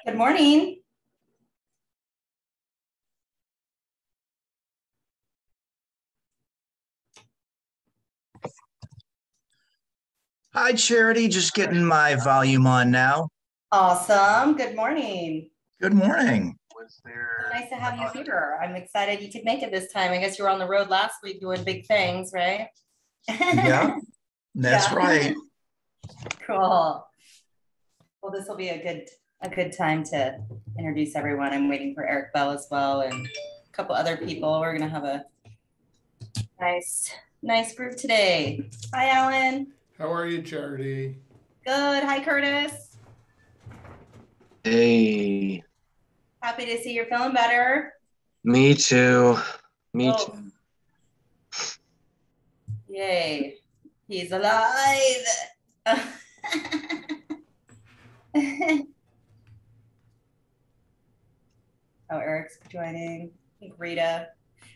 Good morning. Hi, Charity. Just getting my volume on now. Awesome. Good morning. Good morning. So nice to have you here. I'm excited you could make it this time. I guess you were on the road last week doing big things, right? Yeah, that's Yeah. right. Cool. Well, this will be a good time to introduce everyone. I'm waiting for Eric Bell as well and a couple other people. We're gonna have a nice group today. Hi, Alan. How are you, Charity? Good. Hi, Curtis. Hey, Happy to see you're feeling better. me too. Me Oh, too. yay. He's alive. Oh, Eric's joining. I think Rita.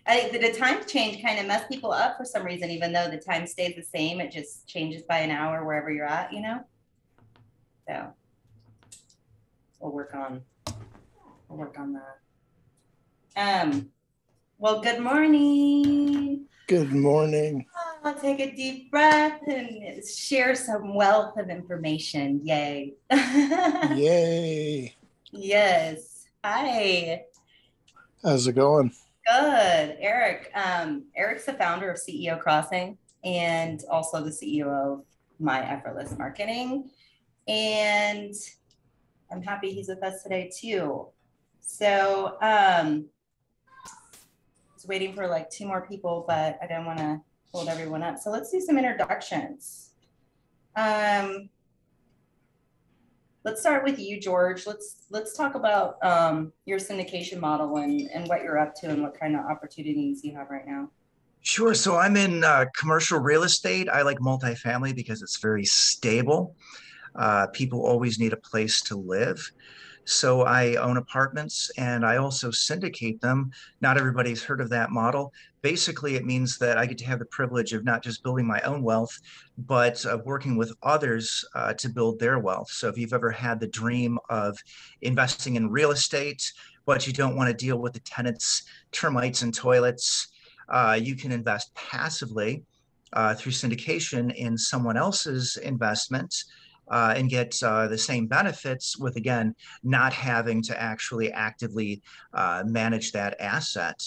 I think the time change kind of messed people up for some reason, even though the time stays the same, it just changes by an hour wherever you're at, you know? So we'll work on that. Well, good morning. Good morning. I'll take a deep breath and share some wealth of information. Yay. Yay. Yes. Hi. How's it going? Good. Eric's the founder of CEO Crossing and also the CEO of My Effortless Marketing. And I'm happy he's with us today too. So I was waiting for like 2 more people, but I don't want to hold everyone up. So let's do some introductions. Let's start with you, George. Let's talk about your syndication model and what you're up to and what kind of opportunities you have right now. Sure. So I'm in commercial real estate. I like multifamily because it's very stable. People always need a place to live. So I own apartments and I also syndicate them. Not everybody's heard of that model. Basically, it means that I get to have the privilege of not just building my own wealth, but working with others to build their wealth. So if you've ever had the dream of investing in real estate, but you don't want to deal with the tenants, termites, and toilets, you can invest passively through syndication in someone else's investment and get the same benefits with, again, not having to actually actively manage that asset.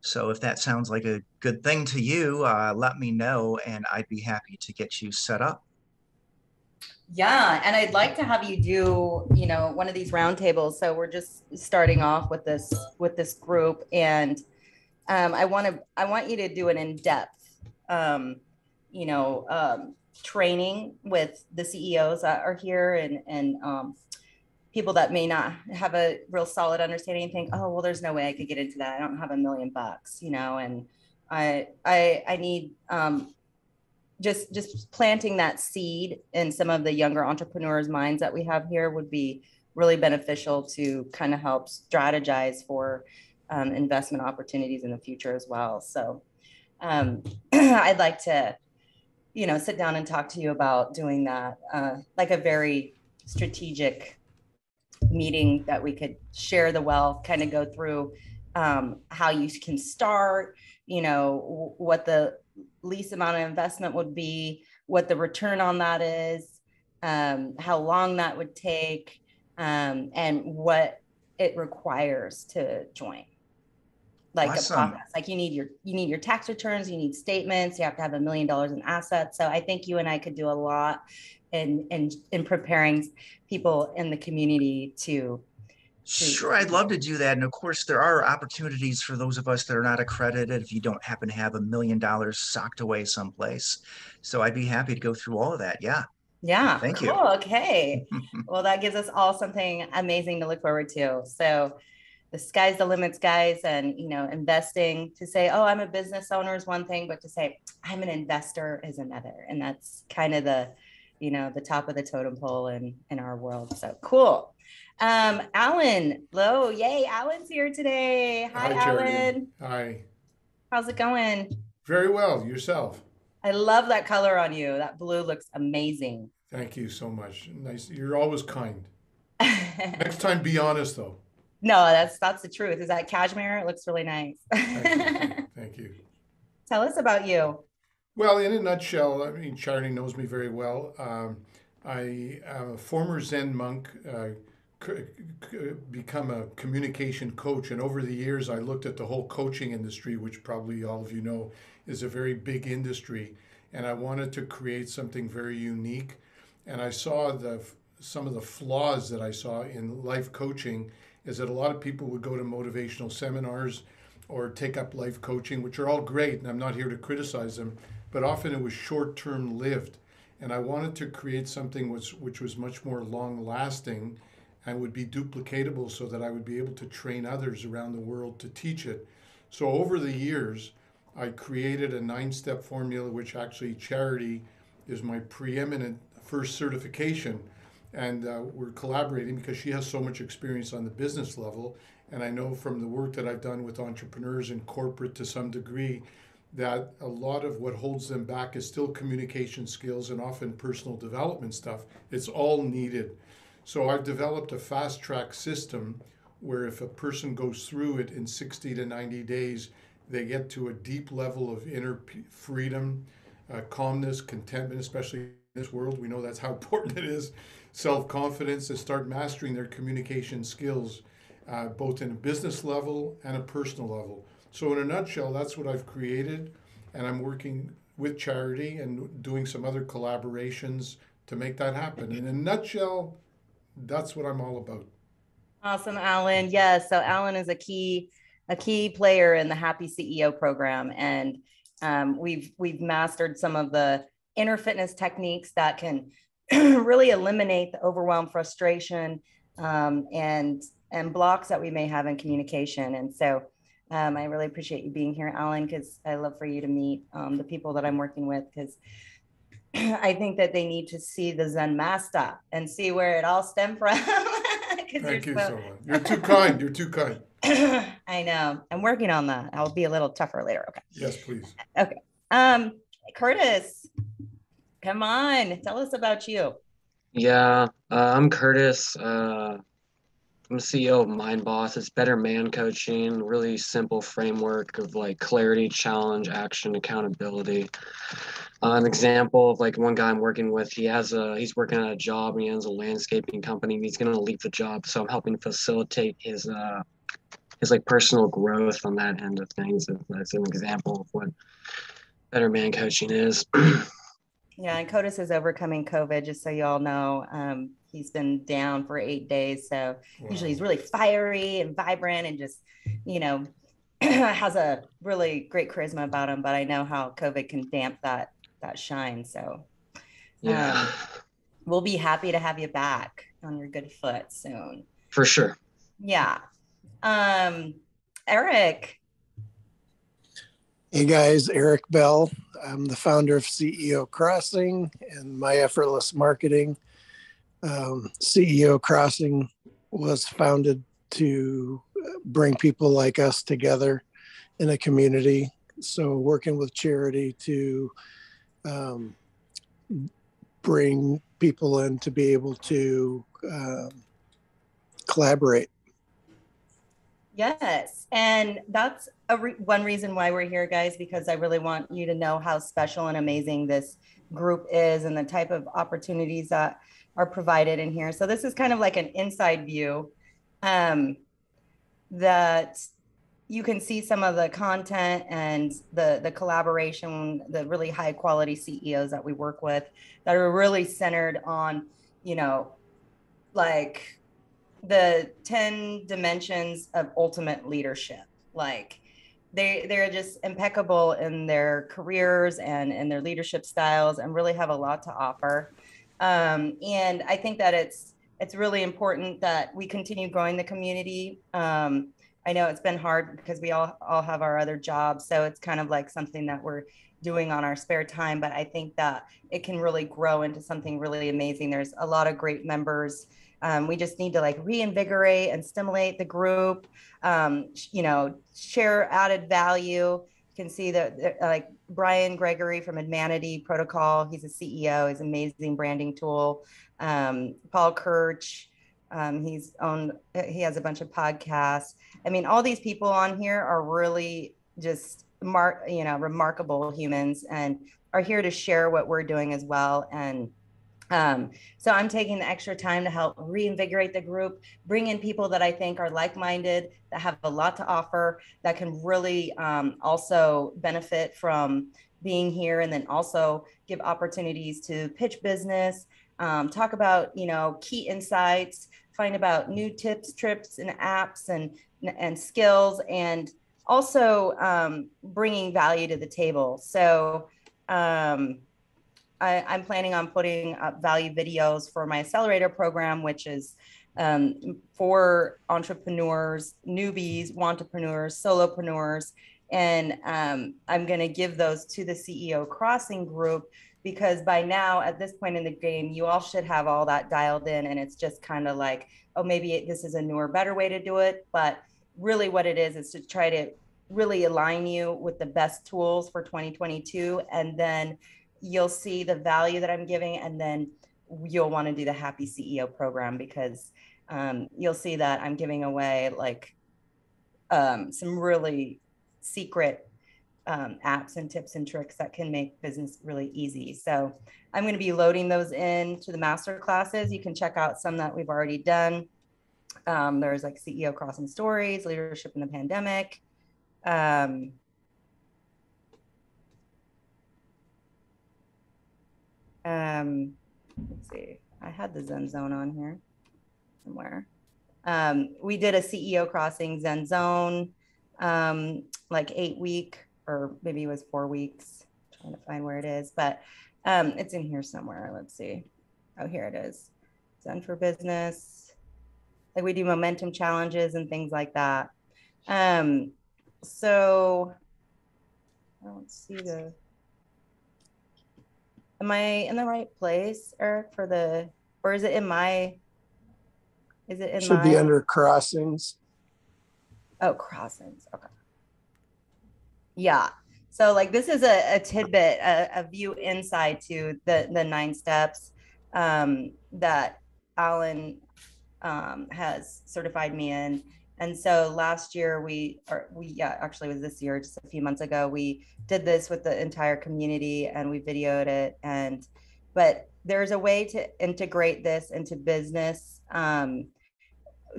So if that sounds like a good thing to you, let me know and I'd be happy to get you set up. Yeah, and I'd like to have you do, one of these roundtables. So we're just starting off with this group, and I want you to do an in-depth, training with the CEOs that are here and people that may not have a real solid understanding and think, oh, well, there's no way I could get into that. I don't have $1 million, and I need just planting that seed in some of the younger entrepreneurs' minds that we have here would be really beneficial to kind of help strategize for investment opportunities in the future as well. So I'd like to sit down and talk to you about doing that, like a very strategic meeting that we could share the wealth, kind of go through how you can start, what the least amount of investment would be, what the return on that is, how long that would take, and what it requires to join. Like Awesome. a process. Like you need your tax returns, you need statements, you have to have $1 million in assets. So I think you and I could do a lot in preparing people in the community to Sure, I'd love to do that. And of course, there are opportunities for those of us that are not accredited if you don't happen to have $1 million socked away someplace. So I'd be happy to go through all of that. Yeah. Yeah, Thank cool. you. Okay. Well, that gives us all something amazing to look forward to. So the sky's the limits, guys. And, investing, to say, oh, I'm a business owner is one thing, but to say I'm an investor is another. And that's kind of the top of the totem pole in our world. So cool. Alan, hello. Yay. Alan's here today. Hi, Alan. Hi. How's it going? Very well. Yourself? I love that color on you. That blue looks amazing. Thank you so much. Nice. You're always kind. Next time, be honest though. No, that's the truth. Is that cashmere? It looks really nice. Excellent. Thank you. Tell us about you. Well, in a nutshell, I mean, Charity knows me very well. I am a former Zen monk, become a communication coach, and over the years, I looked at the whole coaching industry, which probably all of you know is a very big industry, and I wanted to create something very unique. And I saw some of the flaws that I saw in life coaching is that a lot of people would go to motivational seminars or take up life coaching, which are all great, and I'm not here to criticize them, but often it was short-term lived. And I wanted to create something which was much more long-lasting and would be duplicatable so that I would be able to train others around the world to teach it. So over the years, I created a 9-step formula, which actually Charity is my preeminent first certification. And we're collaborating because she has so much experience on the business level. And I know from the work that I've done with entrepreneurs and corporate to some degree that a lot of what holds them back is still communication skills and often personal development stuff. It's all needed. So I've developed a fast track system where if a person goes through it in 60 to 90 days, they get to a deep level of inner freedom, calmness, contentment, especially in this world. We know that's how important it is. Self-confidence, and start mastering their communication skills, both in a business level and a personal level. So in a nutshell, that's what I've created, and I'm working with Charity and doing some other collaborations to make that happen. In a nutshell, that's what I'm all about. Awesome, Alan. Yes, so Alan is a key player in the Happy CEO program, and we've mastered some of the inner fitness techniques that can really eliminate the overwhelm, frustration, and blocks that we may have in communication. And so I really appreciate you being here, Alan, because I love for you to meet the people that I'm working with, because I think that they need to see the Zen master and see where it all stemmed from. Thank you so much. You're too kind. You're too kind. I know. I'm working on that. I'll be a little tougher later. Okay. Yes, please. Okay. Curtis, come on. Tell us about you. Yeah, I'm Curtis. I'm the CEO of Mind Boss. It's better man coaching, really simple framework of like clarity, challenge, action, accountability. An example of like one guy I'm working with, he's working at a job and he owns a landscaping company and he's going to leave the job. So I'm helping facilitate his like personal growth on that end of things. That's an example of what better man coaching is. Yeah, and Curtis is overcoming COVID, just so you all know. He's been down for 8 days. So usually he's really fiery and vibrant and just, has a really great charisma about him. But I know how COVID can damp that shine. So yeah, we'll be happy to have you back on your good foot soon. For sure. Yeah. Eric. Hey guys, Eric Bell. I'm the founder of CEO Crossing and My Effortless Marketing. CEO Crossing was founded to bring people like us together in a community. So working with Charity to bring people in to be able to collaborate. Yes. And that's one reason why we're here, guys, because I really want you to know how special and amazing this group is and the type of opportunities that are provided in here. So this is kind of like an inside view that you can see some of the content and the collaboration, the really high quality CEOs that we work with that are really centered on, like the 10 dimensions of ultimate leadership. Like they're just impeccable in their careers and in their leadership styles and really have a lot to offer. And I think that it's really important that we continue growing the community. I know it's been hard because we all have our other jobs. So it's kind of like something that we're doing on our spare time, but I think that it can really grow into something really amazing. There's a lot of great members. We just need to like reinvigorate and stimulate the group, share added value. You can see that like Brian Gregory from Admanity Protocol, he's a CEO, he's an amazing branding tool. Paul Kirch, He has a bunch of podcasts. I mean, all these people on here are really just remarkable humans and are here to share what we're doing as well. And so I'm taking the extra time to help reinvigorate the group, bring in people that I think are like-minded, that have a lot to offer, that can really also benefit from being here, and then also give opportunities to pitch business, talk about, key insights, find about new tips, trips, and apps and skills, and also bringing value to the table. So I'm planning on putting up value videos for my accelerator program, which is for entrepreneurs, newbies, wantrepreneurs, solopreneurs. And I'm going to give those to the CEO Crossing group, because by now, at this point in the game, you all should have all that dialed in. And it's just kind of like, oh, maybe this is a newer, better way to do it. But really what it is to try to really align you with the best tools for 2022. And then you'll see the value that I'm giving, and then you'll want to do the Happy CEO program, because you'll see that I'm giving away like some really secret apps and tips and tricks that can make business really easy. So I'm going to be loading those in to the master classes. You can check out some that we've already done. There's like CEO Crossing Stories, Leadership in the Pandemic. Let's see, I had the Zen Zone on here somewhere. We did a CEO Crossing Zen Zone, like 8 week, or maybe it was 4 weeks, I'm trying to find where it is, but it's in here somewhere. Let's see. Oh, here it is. Zen for Business. Like we do momentum challenges and things like that. So I don't see am I in the right place, Eric, or is it in my, Should be under crossings. Oh, crossings. Okay. Yeah. So like this is a tidbit, a view inside to the 9 steps that Alan has certified me in. And so last year actually it was this year, just a few months ago, we did this with the entire community and we videoed it. But there's a way to integrate this into business.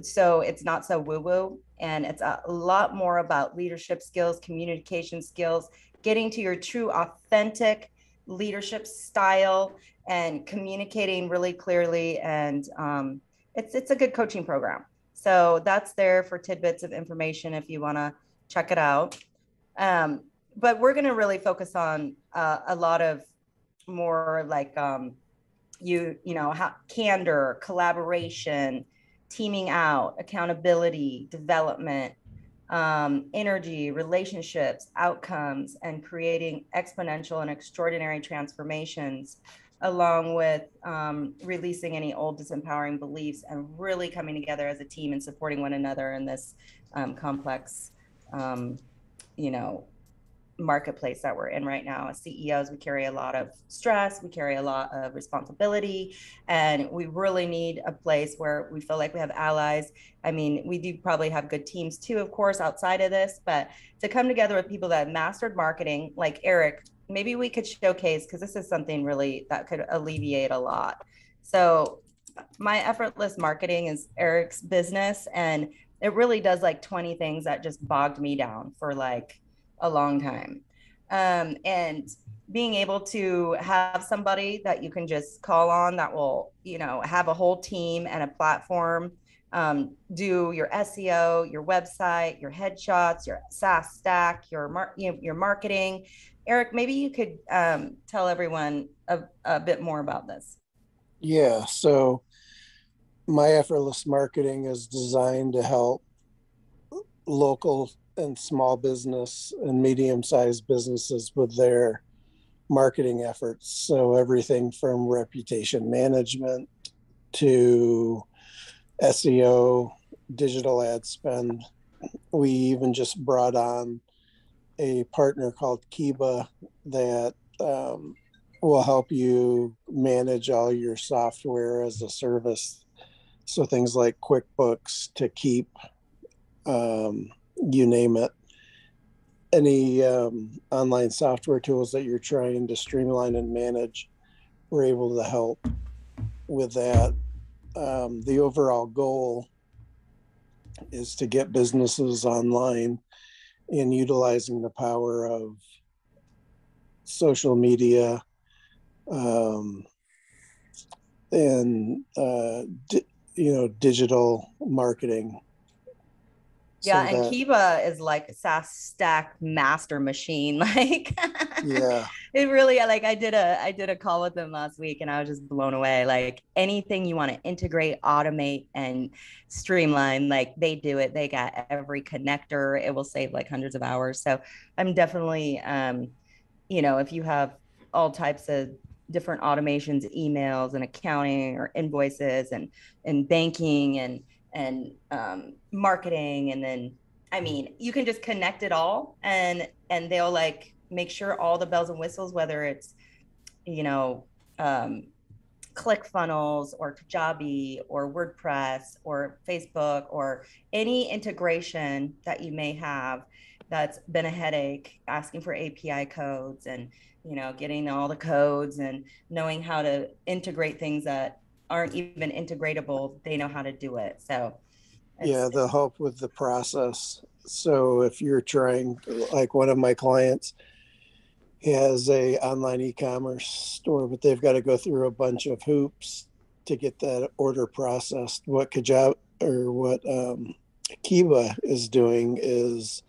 So it's not so woo-woo, and it's a lot more about leadership skills, communication skills, getting to your true authentic leadership style and communicating really clearly. And it's a good coaching program. So that's there for tidbits of information if you want to check it out. But we're going to really focus on a lot of more like candor, collaboration, teaming out, accountability, development, energy, relationships, outcomes, and creating exponential and extraordinary transformations, along with releasing any old disempowering beliefs and really coming together as a team and supporting one another in this complex, marketplace that we're in right now. As CEOs, we carry a lot of stress, we carry a lot of responsibility, and we really need a place where we feel like we have allies. I mean, we do probably have good teams too, of course, outside of this, but to come together with people that have mastered marketing, like Eric, maybe we could showcase, because this is something really that could alleviate a lot. So my effortless marketing is Eric's business, and it really does like 20 things that just bogged me down for like a long time. And being able to have somebody that you can just call on that will, have a whole team and a platform, do your SEO, your website, your headshots, your SaaS stack, your marketing. Eric, maybe you could tell everyone a bit more about this. Yeah, so my effortless marketing is designed to help local and small business and medium-sized businesses with their marketing efforts. So everything from reputation management to SEO, digital ad spend. We even just brought on a partner called Kiba that will help you manage all your software as a service So things like QuickBooks, to keep, you name it. Any online software tools that you're trying to streamline and manage, we're able to help with that. The overall goal is to get businesses online and utilizing the power of social media, and digital marketing. Yeah, So and that, Kiva is like a SaaS stack master machine. Like, yeah, it really, like, I did a call with them last week and I was just blown away. Like, anything you want to integrate, automate, and streamline, like, they do it. They got every connector. It will save like hundreds of hours. So I'm definitely, if you have all types of different automations, emails and accounting or invoices and banking and marketing, and then I mean, you can just connect it all, and they'll like make sure all the bells and whistles, whether it's you know um, ClickFunnels or Kajabi or WordPress or Facebook or any integration that you may have that's been a headache, asking for API codes and getting all the codes and knowing how to integrate things that aren't even integratable. They know how to do it. So yeah, it's they'll help with the process. So if you're trying, like one of my clients has a online e-commerce store, but they've got to go through a bunch of hoops to get that order processed. What Kajabi or what Kiva is doing is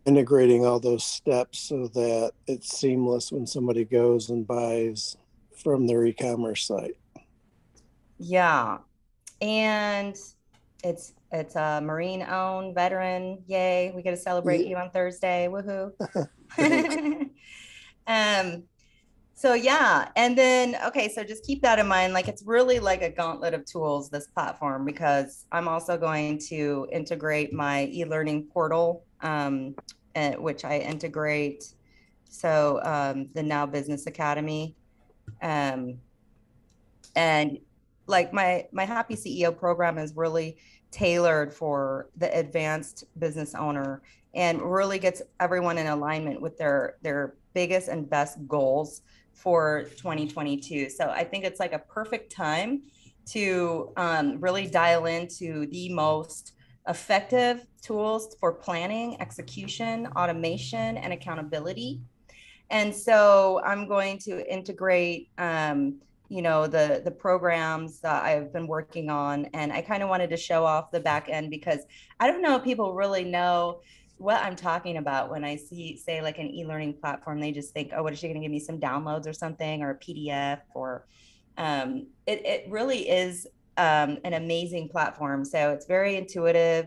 integrating all those steps so that it's seamless when somebody goes and buys from their e-commerce site. yeah. And it's a marine owned veteran. Yay. We get to celebrate you on Thursday. Woohoo. Thanks. So yeah, and then okay, so just keep that in mind. Like, it's really like a gauntlet of tools, this platform, because I'm also going to integrate my e-learning portal, which I integrate. So the Now Business Academy, um, and like my Happy CEO program is really tailored for the advanced business owner and really gets everyone in alignment with their biggest and best goals for 2022. So I think it's like a perfect time to really dial into the most effective tools for planning, execution, automation, and accountability. And so I'm going to integrate the programs that I've been working on. And I kind of wanted to show off the back end because I don't know if people really know what I'm talking about when I say like an e-learning platform. They just think, oh, what is she going to give me, some downloads or something, or a PDF? Or it really is an amazing platform. So it's very intuitive.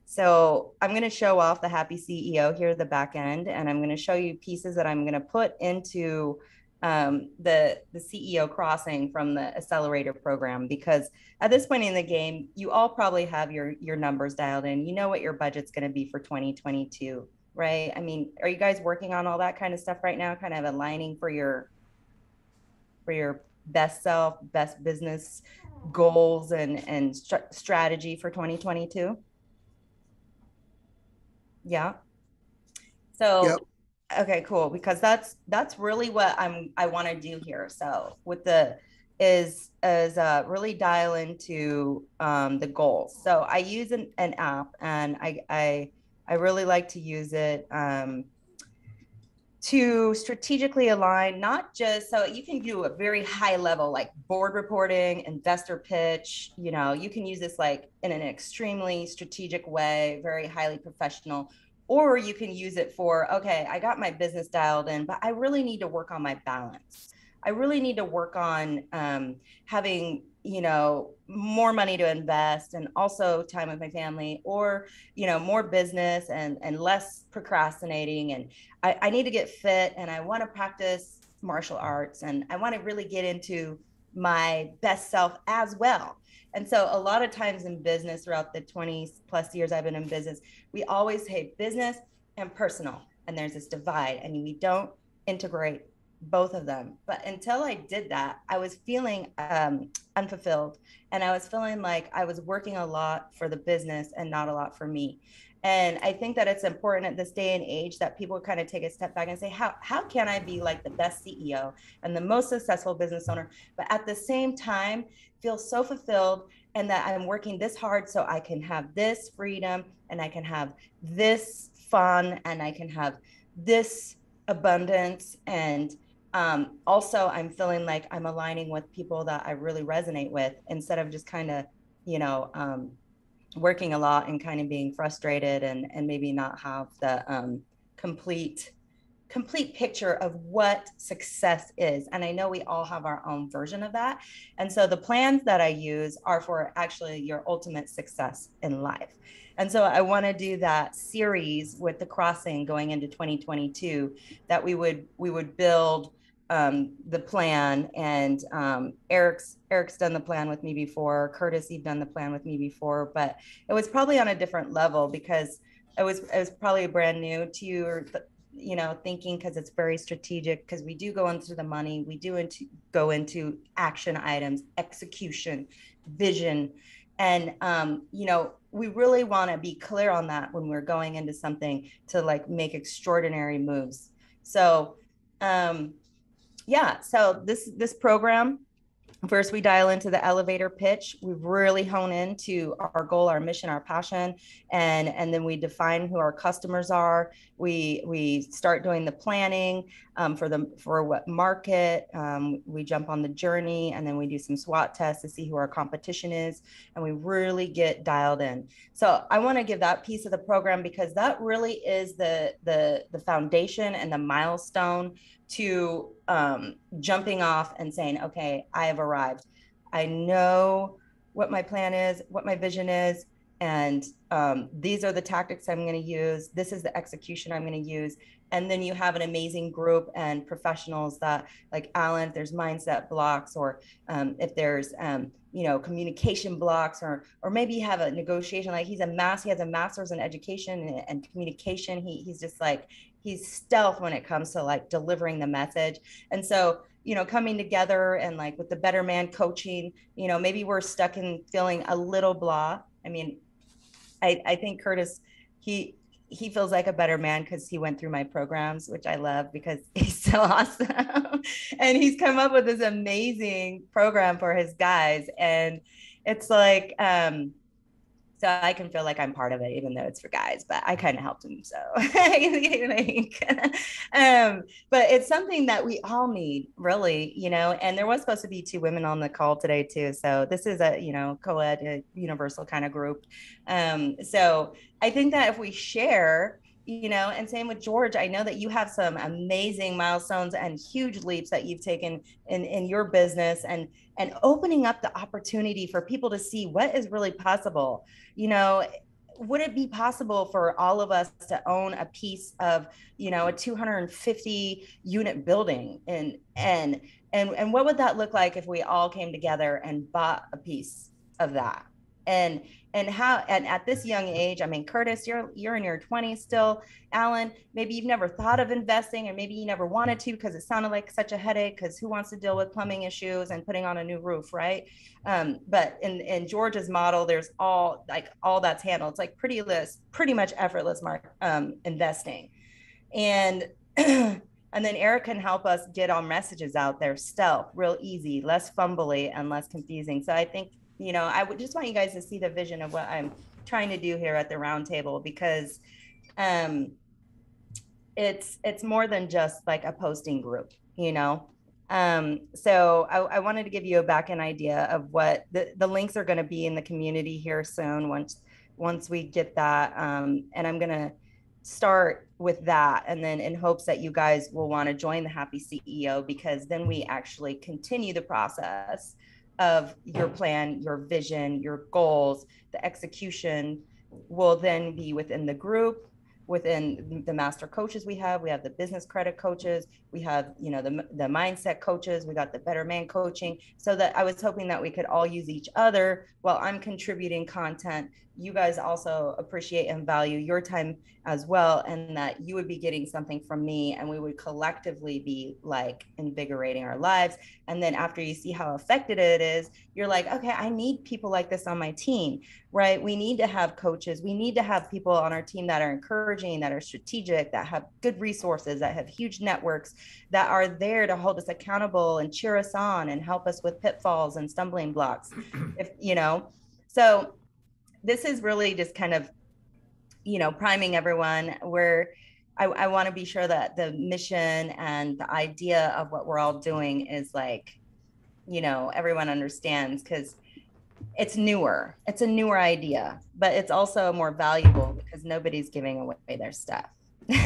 So I'm going to show off the Happy CEO here at the back end, and I'm going to show you pieces that I'm going to put into the CEO crossing from the accelerator program, because at this point in the game, you all probably have your numbers dialed in. You know what your budget's going to be for 2022, right? I mean, are you guys working on all that kind of stuff right now, kind of aligning for your best self, best business goals and strategy for 2022? Yeah. So, Yep. okay, cool. Because that's really what I want to do here. So with the is really dial into the goals. So I use an app, and I really like to use it to strategically align, not just so you can do a very high level like board reporting, investor pitch. You can use this like in an extremely strategic way, very highly professional, or you can use it for, okay, I got my business dialed in, but I really need to work on my balance. I really need to work on having more money to invest, and also time with my family, or more business and less procrastinating. And I need to get fit, and I want to practice martial arts, and I want to really get into my best self as well. And so a lot of times in business, throughout the 20 plus years I've been in business, we always say business and personal, and there's this divide, and we don't integrate both of them. But until I did that, I was feeling unfulfilled. And I was feeling like I was working a lot for the business and not a lot for me. And I think that it's important at this day and age that people kind of take a step back and say, how can I be like the best CEO and the most successful business owner, but at the same time feel so fulfilled, and that I'm working this hard so I can have this freedom and I can have this fun and I can have this abundance. And also I'm feeling like I'm aligning with people that I really resonate with, instead of just kind of, you know, working a lot and kind of being frustrated and maybe not have the complete picture of what success is. And I know we all have our own version of that. And so the plans that I use are for actually your ultimate success in life. And so I want to do that series with the crossing going into 2022, that we would build the plan. And Eric's done the plan with me before. Curtis, you've done the plan with me before, but it was probably on a different level because it was probably brand new to you, or you know, thinking, because it's very strategic, because we do go into the money, we do go into action items, execution, vision. And you know, we really want to be clear on that when we're going into something to like make extraordinary moves. So yeah, so this program, first, we dial into the elevator pitch. We really hone into our goal, our mission, our passion, and then we define who our customers are. We start doing the planning for what market. We jump on the journey, and then we do some SWOT tests to see who our competition is, and we really get dialed in. So I want to give that piece of the program, because that really is the foundation and the milestone to jumping off and saying, okay, I have arrived. I know what my plan is, what my vision is, and these are the tactics I'm going to use. This is the execution I'm going to use. And then you have an amazing group and professionals that, like Alan, if there's mindset blocks, or if there's you know, communication blocks, or maybe you have a negotiation, like he has a master's in education and communication. He's just like, he's stealth when it comes to like delivering the message. And so, you know, coming together and like with the Better Man coaching, you know, maybe we're stuck in feeling a little blah. I mean, I think Curtis, he feels like a better man because he went through my programs, which I love because he's so awesome. And he's come up with this amazing program for his guys. And it's like, so I can feel like I'm part of it, even though it's for guys, but I kind of helped him. So, but it's something that we all need, really, you know, and there was supposed to be 2 women on the call today too. So this is a, you know, co-ed, universal kind of group. So I think that if we share, you know, and same with George, I know that you have some amazing milestones and huge leaps that you've taken in your business, and opening up the opportunity for people to see what is really possible. You know, would it be possible for all of us to own a piece of, you know, a 250 unit building, and what would that look like if we all came together and bought a piece of that? And how, and at this young age, I mean, Curtis, you're in your 20s still. Alan, maybe you've never thought of investing, or maybe you never wanted to because it sounded like such a headache, because who wants to deal with plumbing issues and putting on a new roof, right? But in George's model, there's all that's handled. It's like pretty much effortless investing. And and then Eric can help us get our messages out there, stealth, real easy, less fumbly and less confusing. So I think, you know, I would just want you guys to see the vision of what I'm trying to do here at the roundtable, because it's more than just like a posting group, you know. So I wanted to give you a back end idea of what the links are going to be in the community here soon, once we get that. And I'm going to start with that, and then in hopes that you guys will want to join the Happy CEO, because then we actually continue the process of your plan, your vision, your goals. The execution will then be within the group. within the master coaches we have the business credit coaches, we have, you know, the mindset coaches, we got the better man coaching, so that I was hoping that we could all use each other while I'm contributing content. You guys also appreciate and value your time as well, and that you would be getting something from me, and we would collectively be like invigorating our lives. And then after you see how effective it is, you're like, okay, I need people like this on my team, right? We need to have coaches. We need to have people on our team that are encouraging, that are strategic, that have good resources, that have huge networks, that are there to hold us accountable and cheer us on and help us with pitfalls and stumbling blocks. If, you know, so this is really just kind of, you know, priming everyone where I want to be sure that the mission and the idea of what we're all doing is like, you know, everyone understands, because it's newer. It's a newer idea, but it's also more valuable because nobody's giving away their stuff. Do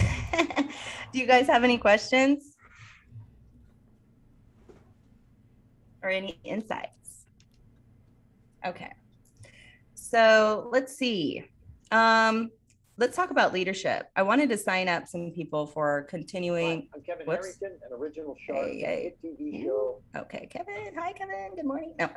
you guys have any questions or any insights? Okay. So let's see. Let's talk about leadership. I wanted to sign up some people for continuing. Hi, I'm Kevin Harrington, an original shark, hey. hit TV show. Okay, Kevin. Hi, Kevin. Good morning. No.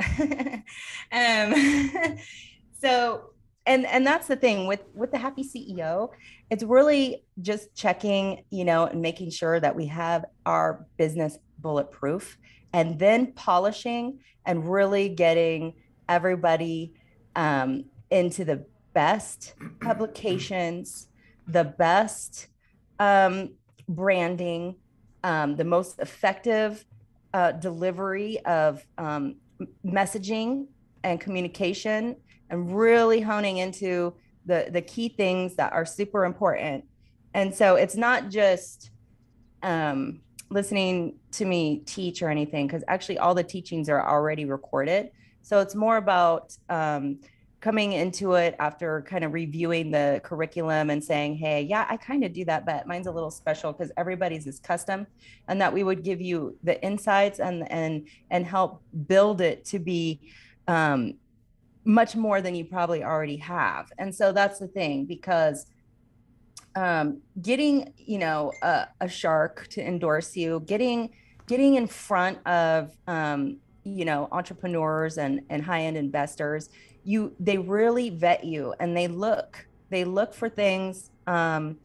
So, and that's the thing with the Happy CEO. It's really just checking, you know, and making sure that we have our business bulletproof, and then polishing and really getting everybody into the best publications, the best branding, the most effective delivery of messaging and communication, and really honing into the key things that are super important. And so it's not just listening to me teach or anything, because actually all the teachings are already recorded. So it's more about coming into it after kind of reviewing the curriculum and saying, hey, yeah, I kind of do that, but mine's a little special because everybody's is custom, and that we would give you the insights and help build it to be much more than you probably already have. And so that's the thing, because getting, you know, a shark to endorse you, getting in front of, you know, entrepreneurs and high-end investors, they really vet you, and they look for things, and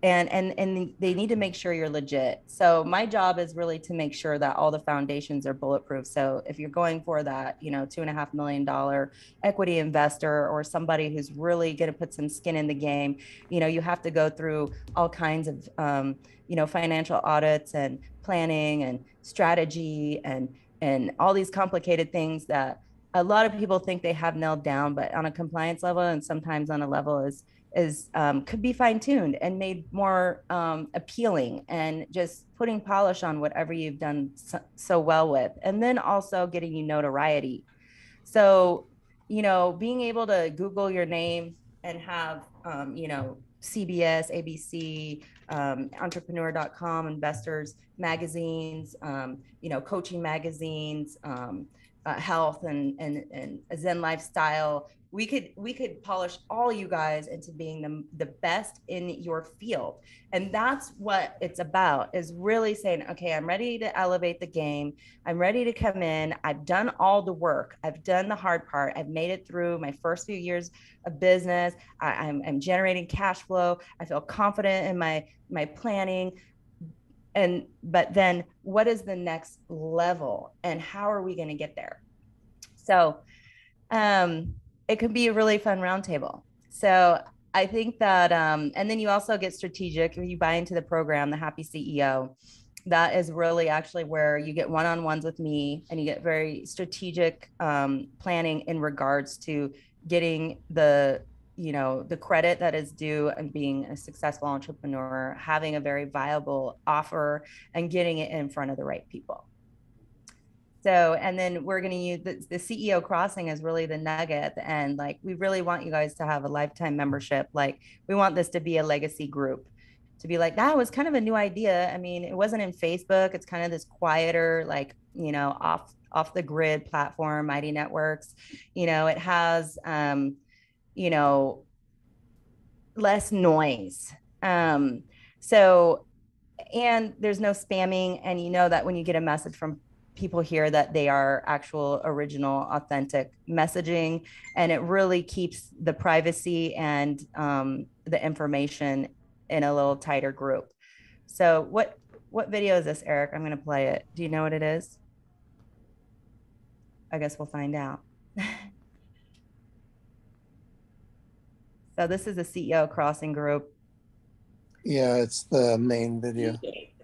they need to make sure you're legit. So my job is really to make sure that all the foundations are bulletproof. So if you're going for that, you know, $2.5 million equity investor, or somebody who's really going to put some skin in the game, you know, you have to go through all kinds of, you know, financial audits and planning and strategy and all these complicated things that a lot of people think they have nailed down, but on a compliance level, and sometimes on a level is could be fine-tuned and made more appealing, and just putting polish on whatever you've done so well with, and then also getting you notoriety. So, you know, being able to Google your name and have, you know, CBS, ABC, entrepreneur.com, investors magazines, you know, coaching magazines, health and a Zen lifestyle. We could polish all you guys into being the best in your field. And that's what it's about, is really saying, okay, I'm ready to elevate the game. I'm ready to come in. I've done all the work. I've done the hard part. I've made it through my first few years of business. I'm generating cash flow. I feel confident in my planning. But then what is the next level, and how are we going to get there? So it could be a really fun roundtable. So I think that, and then you also get strategic. When you buy into the program, the Happy CEO, that is really actually where you get one-on-ones with me, and you get very strategic planning in regards to getting the, you know, the credit that is due, and being a successful entrepreneur, having a very viable offer, and getting it in front of the right people. So, and then we're going to use the CEO crossing is really the nugget at the end. Like, we really want you guys to have a lifetime membership. Like, we want this to be a legacy group, to be like, that was kind of a new idea. I mean, it wasn't in Facebook. It's kind of this quieter, like, you know, off the grid platform, Mighty Networks. You know, it has, you know, less noise. So, and there's no spamming. And you know that when you get a message from people here that they are actual, original, authentic messaging, and it really keeps the privacy and the information in a little tighter group. So what video is this, Eric? I'm going to play it. Do you know what it is? I guess we'll find out. So this is a CEO Crossing group. Yeah, it's the main video.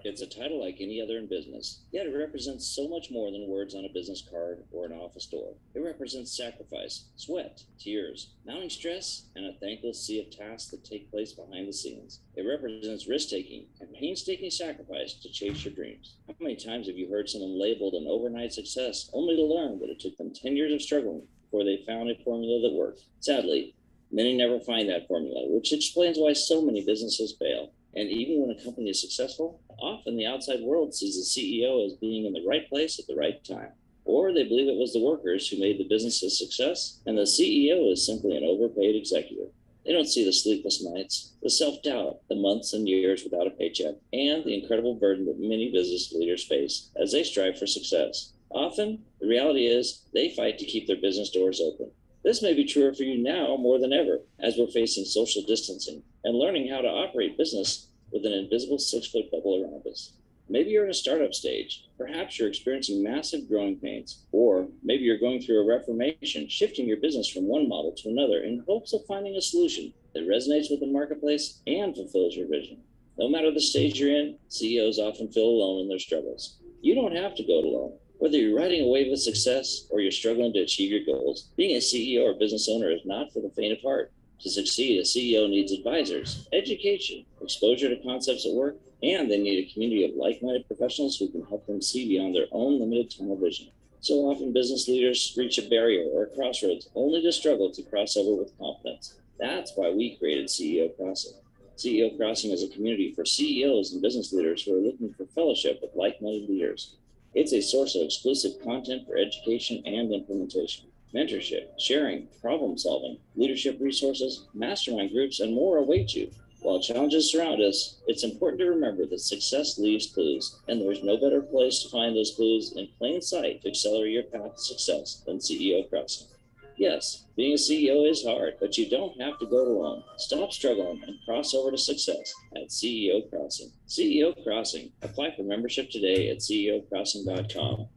It's a title like any other in business, yet it represents so much more than words on a business card or an office door. It represents sacrifice, sweat, tears, mounting stress, and a thankless sea of tasks that take place behind the scenes. It represents risk-taking and painstaking sacrifice to chase your dreams. How many times have you heard someone labeled an overnight success only to learn that it took them 10 years of struggling before they found a formula that worked? Sadly, many never find that formula, which explains why so many businesses fail. And even when a company is successful, often the outside world sees the CEO as being in the right place at the right time. Or they believe it was the workers who made the business a success, and the CEO is simply an overpaid executive. They don't see the sleepless nights, the self-doubt, the months and years without a paycheck, and the incredible burden that many business leaders face as they strive for success. Often, the reality is they fight to keep their business doors open. This may be truer for you now more than ever, as we're facing social distancing and learning how to operate business with an invisible 6-foot bubble around us. Maybe you're in a startup stage. Perhaps you're experiencing massive growing pains, or maybe you're going through a reformation, shifting your business from one model to another in hopes of finding a solution that resonates with the marketplace and fulfills your vision. No matter the stage you're in, CEOs often feel alone in their struggles. You don't have to go it alone. Whether you're riding a wave of success or you're struggling to achieve your goals, being a CEO or business owner is not for the faint of heart. To succeed, a CEO needs advisors, education, exposure to concepts at work, and they need a community of like-minded professionals who can help them see beyond their own limited tunnel vision. So often business leaders reach a barrier or a crossroads only to struggle to cross over with confidence. That's why we created CEO Crossing. CEO Crossing is a community for CEOs and business leaders who are looking for fellowship with like-minded leaders. It's a source of exclusive content for education and implementation, mentorship, sharing, problem solving, leadership resources, mastermind groups, and more await you. While challenges surround us, it's important to remember that success leaves clues, and there's no better place to find those clues in plain sight to accelerate your path to success than CEO Crossing. Yes, being a CEO is hard, but you don't have to go it alone. Stop struggling and cross over to success at CEO Crossing. CEO Crossing. Apply for membership today at ceocrossing.com.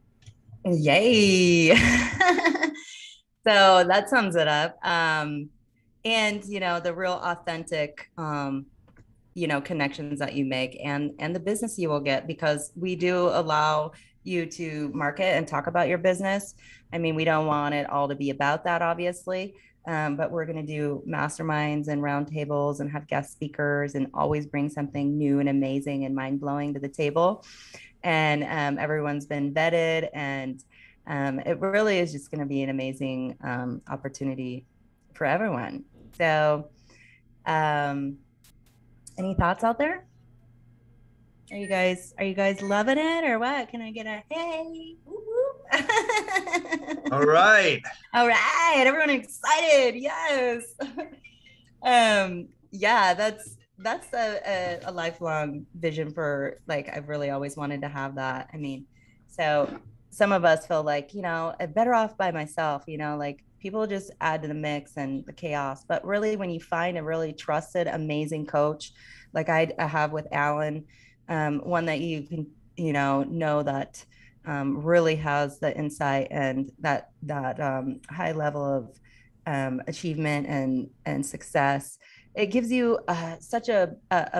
Yay. So that sums it up. And, you know, the real authentic, you know, connections that you make and the business you will get, because we do allow you to market and talk about your business. I mean, we don't want it all to be about that, obviously, but we're going to do masterminds and roundtables and have guest speakers and always bring something new and amazing and mind-blowing to the table. And everyone's been vetted, and it really is just going to be an amazing opportunity for everyone. So any thoughts out there? Are you guys loving it or what? Can I get a hey? All right. All right. Everyone excited. Yes. Yeah, that's a lifelong vision for, like, I've really always wanted to have that. I mean, so some of us feel like, you know, I'm better off by myself, you know, like people just add to the mix and the chaos. But really, when you find a really trusted, amazing coach, like I have with Alan, one that you can, you know that really has the insight and that high level of achievement and success, it gives you such a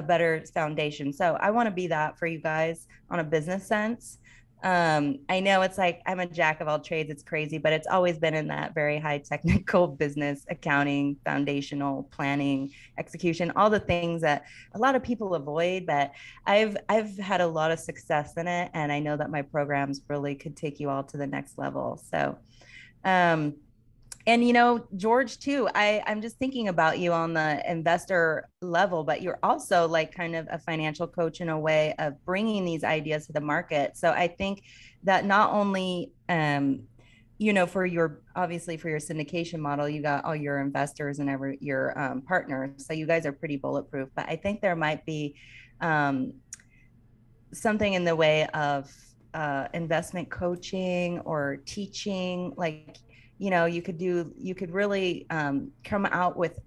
better foundation. So I want to be that for you guys on a business sense. I know it's like I'm a jack of all trades. It's crazy, but it's always been in that very high technical business, accounting, foundational planning, execution, all the things that a lot of people avoid, but I've had a lot of success in it. And I know that my programs really could take you all to the next level. So, and, you know, George, too, I'm just thinking about you on the investor level, but you're also like kind of a financial coach in a way of bringing these ideas to the market. So I think that not only for your, obviously for your syndication model, you got all your investors and your partners. So you guys are pretty bulletproof, but I think there might be something in the way of investment coaching or teaching, like, you could really come out with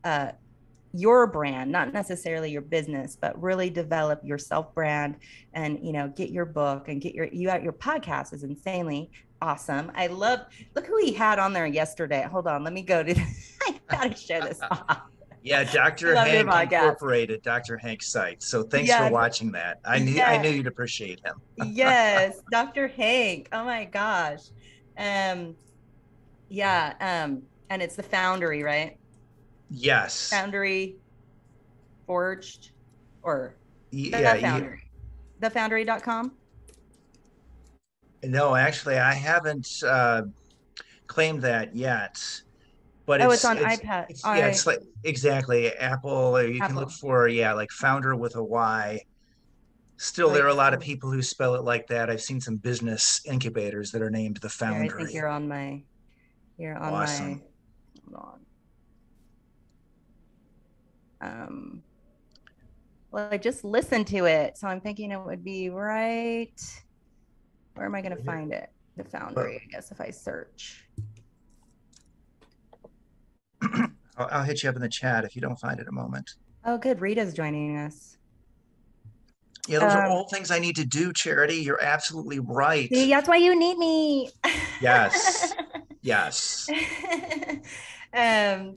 your brand, not necessarily your business, but really develop your self brand and, get your book and get your podcast is insanely awesome. Look who he had on there yesterday. Hold on. Let me go to, I gotta show this off. Yeah, Dr. Love your Hank podcast. Incorporated, Dr. Hank site. So thanks for Yes. watching that. I knew you'd appreciate him. Yes, Dr. Hank. Oh my gosh. Yeah, and it's the Foundry, right? Yes. Foundry Forged, or yeah, Foundry. Thefoundry.com? No, actually, I haven't claimed that yet. But it's on iPad. It's like exactly Apple. Or you can look for like founder with a Y. Still, there are a lot of people who spell it like that. I've seen some business incubators that are named the Foundry. Here, I think you're on my. Awesome. Hold on. Well, I just listened to it, so I'm thinking it would be right. Where am I going to find it? The Foundry, I guess, if I search. I'll hit you up in the chat if you don't find it a moment. Oh, good. Rita's joining us. Yeah, those are all things I need to do, Charity. You're absolutely right. See, that's why you need me. Yes. Yes.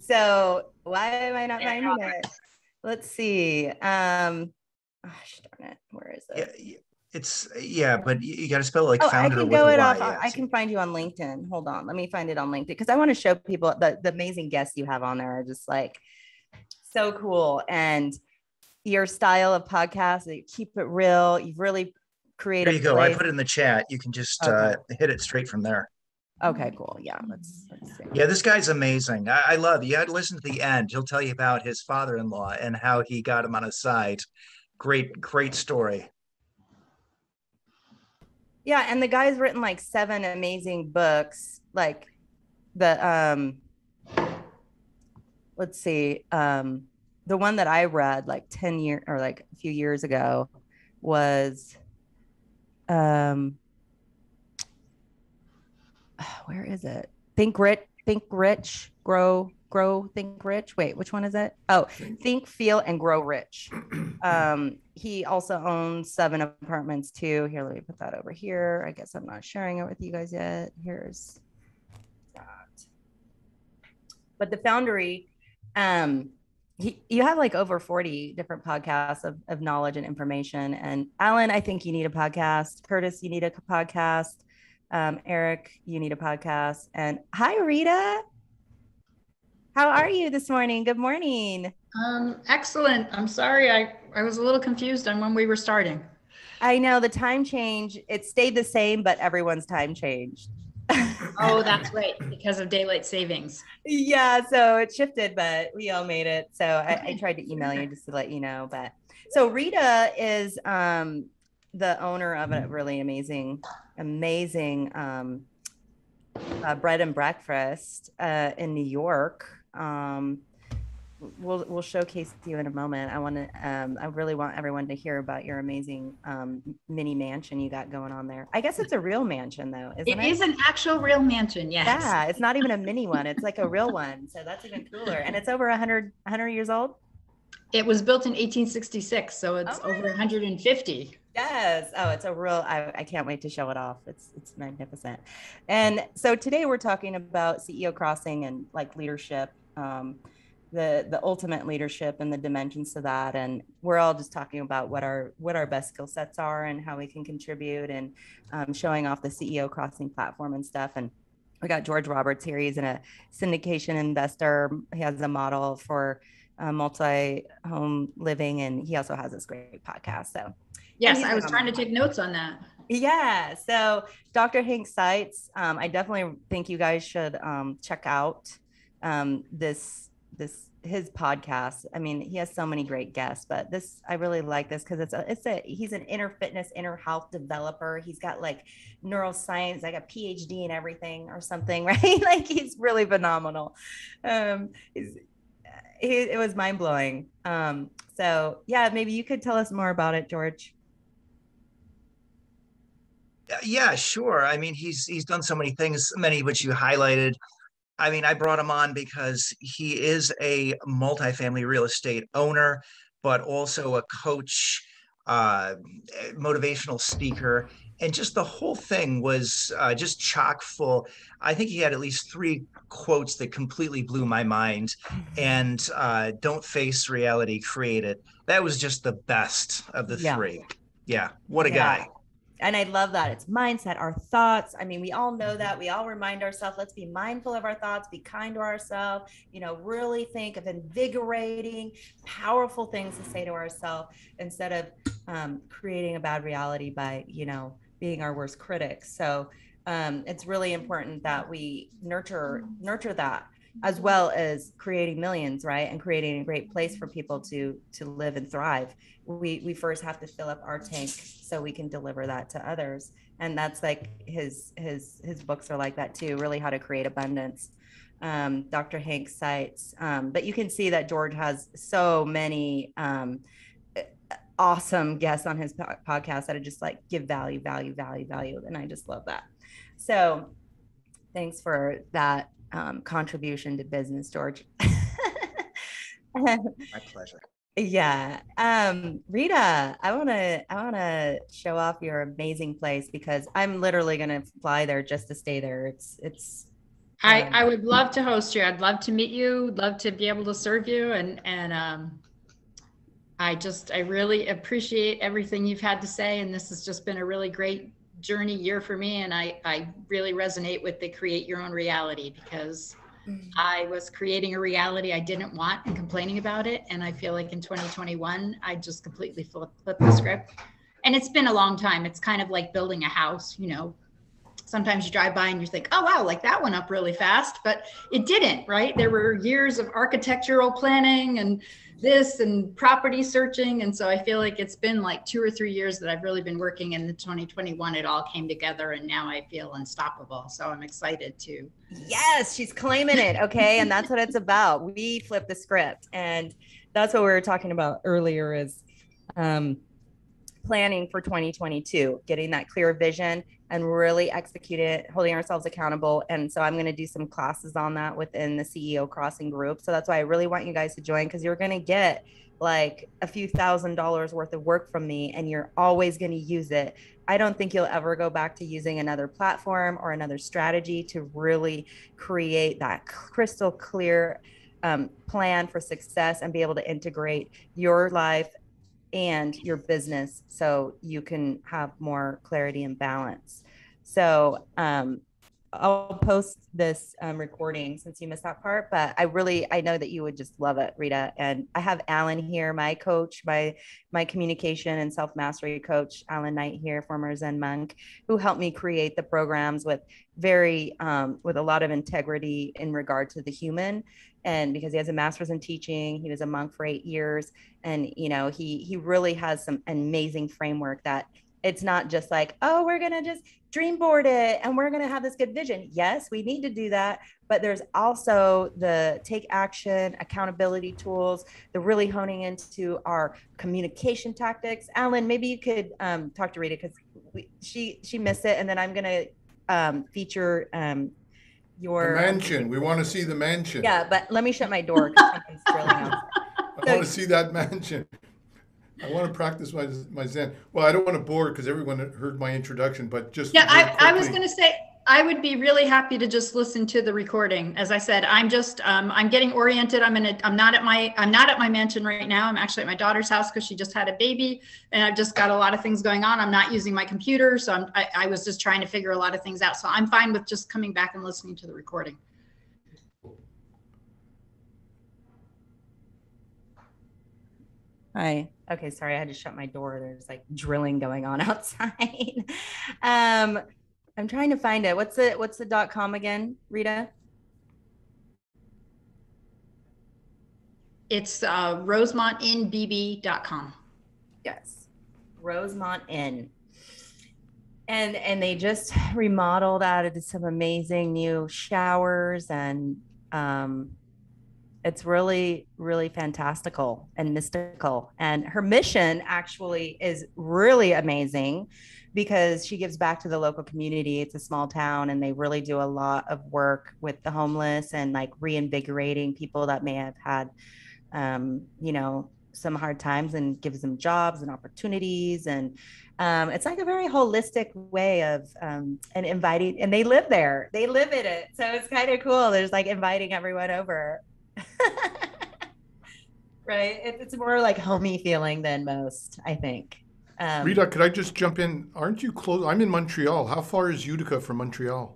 So why am I not finding it? Let's see. Gosh darn it. Where is it? But you got to spell it like founder. I can go it off. I can find you on LinkedIn. Hold on. Let me find it on LinkedIn because I want to show people the amazing guests you have on there are just like so cool. And your style of podcast, you keep it real. You've really created. There you go. I put it in the chat. You can just hit it straight from there. Okay, cool. Yeah, let's see. Yeah, this guy's amazing. I love it. You had to listen to the end. He'll tell you about his father-in-law and how he got him on his side. Great story. Yeah, and the guy's written like 7 amazing books. Like the let's see, the one that I read like 10 years or like a few years ago was where is it? Think Rich, Grow, Think Rich. Wait, which one is it? Oh, Think, Feel, and Grow Rich. He also owns 7 apartments too. Here, let me put that over here. I guess I'm not sharing it with you guys yet. Here's that. But the Foundry, you have like over 40 different podcasts of knowledge and information. And Alan, I think you need a podcast. Curtis, you need a podcast. Eric, you need a podcast. And hi, Rita. How are you this morning? Good morning. Excellent. I'm sorry. I was a little confused on when we were starting. I know the time change, it stayed the same, but everyone's time changed. Oh, that's right. Because of daylight savings. Yeah. So it shifted, but we all made it. So I tried to email you just to let you know. But so Rita is the owner of a really amazing bread and breakfast in New York. We'll showcase you in a moment. I really want everyone to hear about your amazing mini mansion you got going on there. I guess it's a real mansion though, isn't it? It is an actual real mansion, yes. Yeah, it's not even a mini one. It's like a real one. So that's even cooler. And it's over 100 years old? It was built in 1866, so it's over 150. Yes. Oh, it's a real, I can't wait to show it off. It's magnificent. And so today we're talking about CEO crossing and like leadership, the ultimate leadership and the dimensions to that. And we're all just talking about what our best skill sets are and how we can contribute and showing off the CEO crossing platform and stuff. And we got George Roberts here. He's a syndication investor. He has a model for multi-home living, and he also has this great podcast. So yes, I was trying to take notes on that. Yeah. So Dr. Hank's sites, I definitely think you guys should check out this his podcast. I mean, he has so many great guests, but this, I really like this because he's an inner fitness, inner health developer. He's got like neuroscience, like a PhD in everything or something, right? Like he's really phenomenal. It was mind blowing. So yeah, maybe you could tell us more about it, George. Yeah, sure. I mean, he's done so many things, many of which you highlighted. I mean, I brought him on because he is a multifamily real estate owner, but also a coach, uh, motivational speaker. And just the whole thing was just chock full. I think he had at least three quotes that completely blew my mind. And don't face reality, create it. That was just the best of the Yeah. three. Yeah, what a Yeah. guy. And I love that. It's mindset, our thoughts. I mean, we all know that. We all remind ourselves, let's be mindful of our thoughts, be kind to ourselves, really think of invigorating, powerful things to say to ourselves instead of creating a bad reality by, being our worst critics. So it's really important that we nurture that, as well as creating millions, right? And creating a great place for people to live and thrive. We first have to fill up our tank so we can deliver that to others. And that's like his books are like that too, really how to create abundance. Dr. Hank's sites. But you can see that George has so many awesome guests on his podcast that are just like give value. And I just love that. So thanks for that contribution to business, George. My pleasure. Yeah. Rita, I want to show off your amazing place because I'm literally going to fly there just to stay there. It's I would love to host you. I'd love to meet you, love to be able to serve you. And I really appreciate everything you've had to say. And this has just been a really great journey year for me. And I really resonate with the create your own reality because I was creating a reality I didn't want and complaining about it. And I feel like in 2021, I just completely flipped the script. And it's been a long time. It's kind of like building a house, Sometimes you drive by and you think, oh, wow, like that went up really fast, but it didn't, right? There were years of architectural planning and this and property searching. And so I feel like it's been like 2 or 3 years that I've really been working. In the 2021, it all came together and now I feel unstoppable. So I'm excited to. Yes, she's claiming it. Okay. And that's what it's about. We flip the script. And that's what we were talking about earlier is planning for 2022, getting that clear vision and really execute it, holding ourselves accountable. And so I'm going to do some classes on that within the CEO Crossing group. So that's why I really want you guys to join, because you're going to get like a few $1,000s worth of work from me and you're always going to use it. I don't think you'll ever go back to using another platform or another strategy to really create that crystal clear plan for success and be able to integrate your life and your business so you can have more clarity and balance. So I'll post this recording since you missed that part, but I know that you would just love it, Rita. And I have Alan here, my coach, my communication and self-mastery coach, Alan Knight here, former Zen monk, who helped me create the programs with with a lot of integrity in regard to the human. And because he has a master's in teaching, he was a monk for 8 years. And, he really has some amazing framework that it's not just like, oh, we're going to just dream board it and we're going to have this good vision. Yes, we need to do that. But there's also the take action, accountability tools, the really honing into our communication tactics. Alan, maybe you could talk to Rita because she missed it. And then I'm going to feature your the mansion. We want to see the mansion. Yeah, but let me shut my door because something's drilling out. I want to see that mansion. I want to practice my Zen. Well, I don't want to bore because everyone heard my introduction, but just I was going to say I would be really happy to just listen to the recording. As I said, I'm just I'm getting oriented. I'm not at my mansion right now. I'm actually at my daughter's house because she just had a baby, and I've just got a lot of things going on. I'm not using my computer, so I was just trying to figure a lot of things out. So I'm fine with just coming back and listening to the recording. Hi. Okay, sorry, I had to shut my door. There's like drilling going on outside. I'm trying to find it. What's the .com again, Rita? It's rosemontinbb.com. Yes, Rosemont Inn. And they just remodeled, added some amazing new showers, and it's really, really fantastical and mystical. And her mission actually is really amazing because she gives back to the local community. It's a small town, and they really do a lot of work with the homeless and like reinvigorating people that may have had, some hard times, and gives them jobs and opportunities. And it's like a very holistic way of and inviting, and they live there, they live in it, so it's kind of cool. There's like inviting everyone over. Right, it's more like homey feeling than most, I think. Rita, could I just jump in? Aren't you close? I'm in Montreal. How far is Utica from Montreal?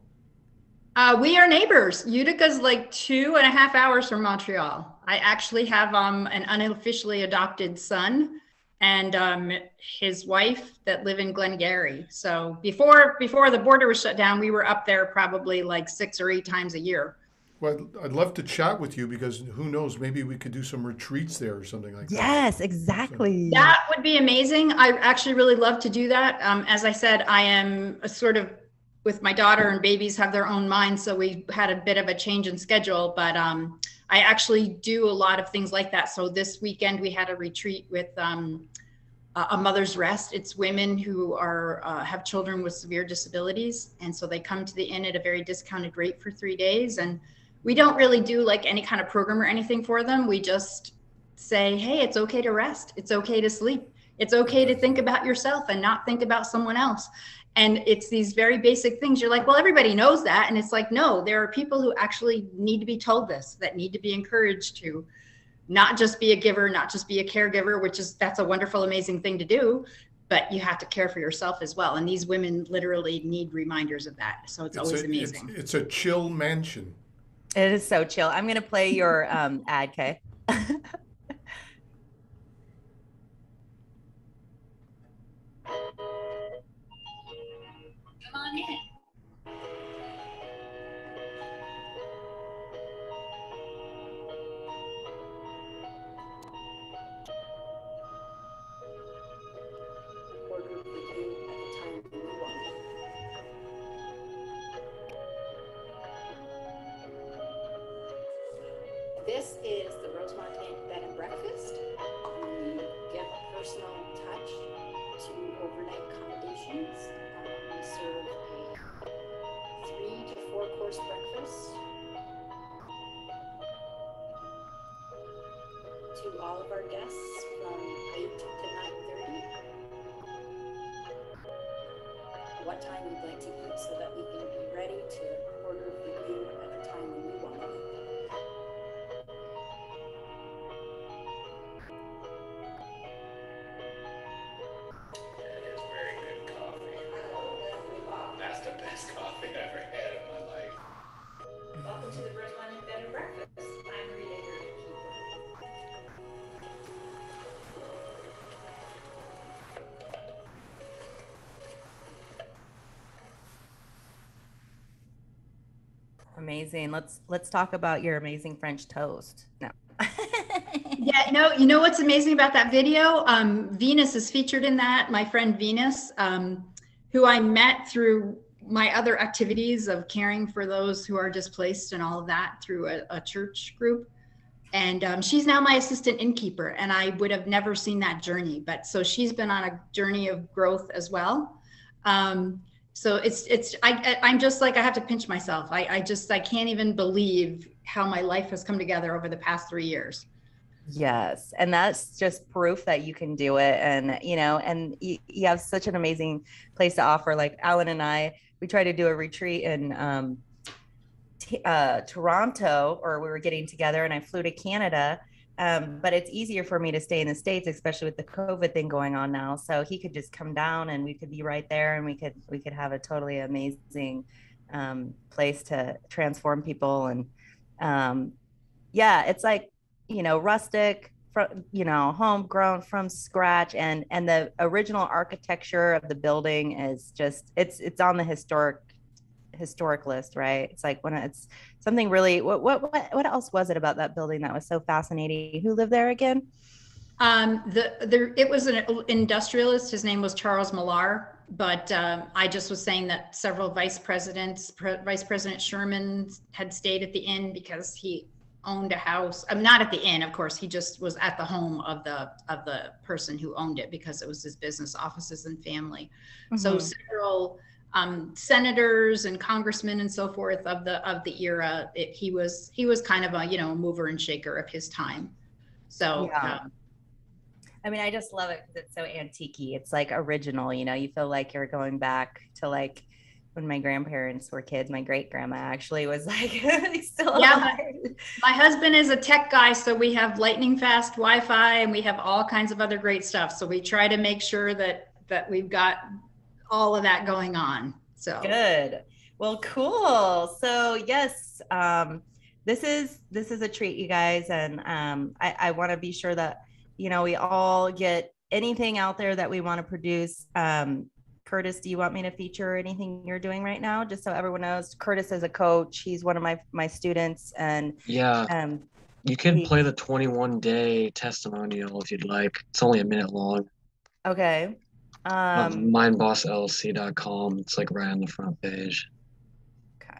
We are neighbors. Utica's like 2.5 hours from Montreal. I actually have an unofficially adopted son and his wife that live in Glengarry. So before the border was shut down, we were up there probably like 6 or 8 times a year. Well, I'd love to chat with you because who knows, maybe we could do some retreats there or something like that. Yes, exactly. That would be amazing. I actually really love to do that. As I said, I am a sort of, with my daughter, and babies have their own minds, so we had a bit of a change in schedule, but I actually do a lot of things like that. So this weekend we had a retreat with a Mother's Rest. It's women who are have children with severe disabilities, and so they come to the inn at a very discounted rate for 3 days. And we don't really do like any kind of program or anything for them. We just say, hey, it's okay to rest. It's okay to sleep. It's okay to think about yourself and not think about someone else. And it's these very basic things. You're like, well, everybody knows that. And it's like, no, there are people who actually need to be told this, that need to be encouraged to not just be a giver, not just be a caregiver, that's a wonderful, amazing thing to do, but you have to care for yourself as well. And these women literally need reminders of that. So it's always amazing. It's a chill mansion. It is so chill. I'm going to play your ad, Kay. Come on in. This is the Rosemary Bed and Breakfast. We give personal touch to overnight accommodations. We serve a 3 to 4 course breakfast to all of our guests from 8 to 9:30. What time you'd like to eat so that we can be ready to order for you at the time when you want to eat. Welcome to the Rosemary Bed and Breakfast. I'm Rita, your innkeeper. Amazing. Let's talk about your amazing French toast. No. Yeah, you know what's amazing about that video? Venus is featured in that. My friend Venus, who I met through my other activities of caring for those who are displaced and all of that through a church group. And she's now my assistant innkeeper, and I would have never seen that journey. But so she's been on a journey of growth as well. So I'm just like, I have to pinch myself. I can't even believe how my life has come together over the past 3 years. Yes. And that's just proof that you can do it. And, you have such an amazing place to offer. Like Alan and I, we tried to do a retreat in Toronto, or we were getting together, and I flew to Canada. But it's easier for me to stay in the States, especially with the COVID thing going on now. So he could just come down and we could be right there, and we could have a totally amazing place to transform people. And it's like, rustic, homegrown from scratch. And the original architecture of the building is just, it's on the historic list, right? It's like when it's something really, what else was it about that building that was so fascinating? Who lived there again? It was an industrialist. His name was Charles Millar, but I just was saying that several vice presidents, Vice President Sherman had stayed at the inn because he owned a house. I'm not at the inn, of course. He just was at the home of the person who owned it because it was his business offices and family. Mm-hmm. So several senators and congressmen and so forth of the era. He was kind of a mover and shaker of his time. So. Yeah. I mean, I just love it because it's so antique-y. It's like original, you feel like you're going back to like when my grandparents were kids. My great grandma actually was like still alive. My husband is a tech guy, so we have lightning fast Wi-Fi and we have all kinds of other great stuff. So we try to make sure that we've got all of that going on. So good. Well, cool. So yes, this is a treat, you guys, and I want to be sure that we all get anything out there that we want to produce. Curtis, do you want me to feature anything you're doing right now? Just so everyone knows, Curtis is a coach. He's one of my students, and you can play the 21-day testimonial if you'd like. It's only a minute long. Okay. mindbossllc.com. It's like right on the front page. Okay.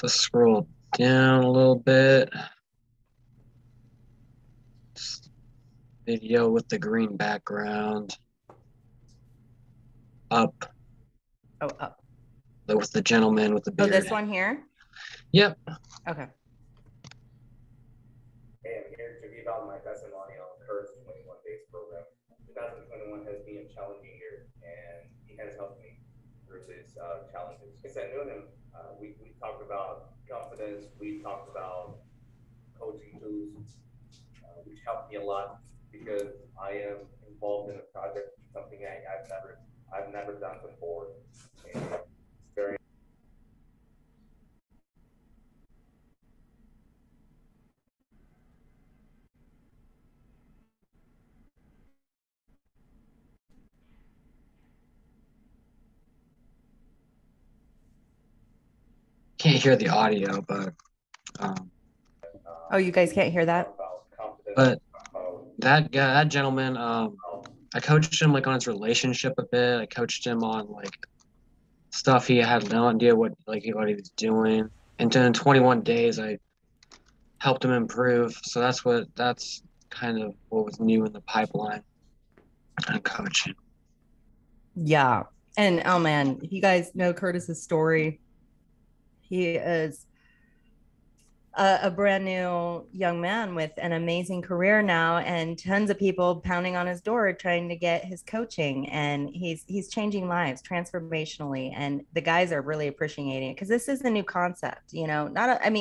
Let's scroll down a little bit. Video with the green background. Up. Oh, up. With the gentleman with the beard. Oh, this one here? Yep. Okay. Hey, I'm here to give out my testimony on Kurt's 21 Days program. 2021 has been a challenging year, and he has helped me through these challenges. Since I knew him, we talked about confidence, we talked about coaching tools, which helped me a lot because I am involved in a project, something I've never done before. And it's very Can't hear the audio, but oh, you guys can't hear that? But that guy, that gentleman, I coached him like on his relationship a bit. I coached him on like stuff he had no idea what he was doing. And then in 21 days, I helped him improve. So that's kind of what was new in the pipeline on coaching. Yeah. And oh man, if you guys know Curtis's story, he is a brand new young man with an amazing career now, and tons of people pounding on his door trying to get his coaching, and he's changing lives transformationally, and the guys are really appreciating it because this is a new concept.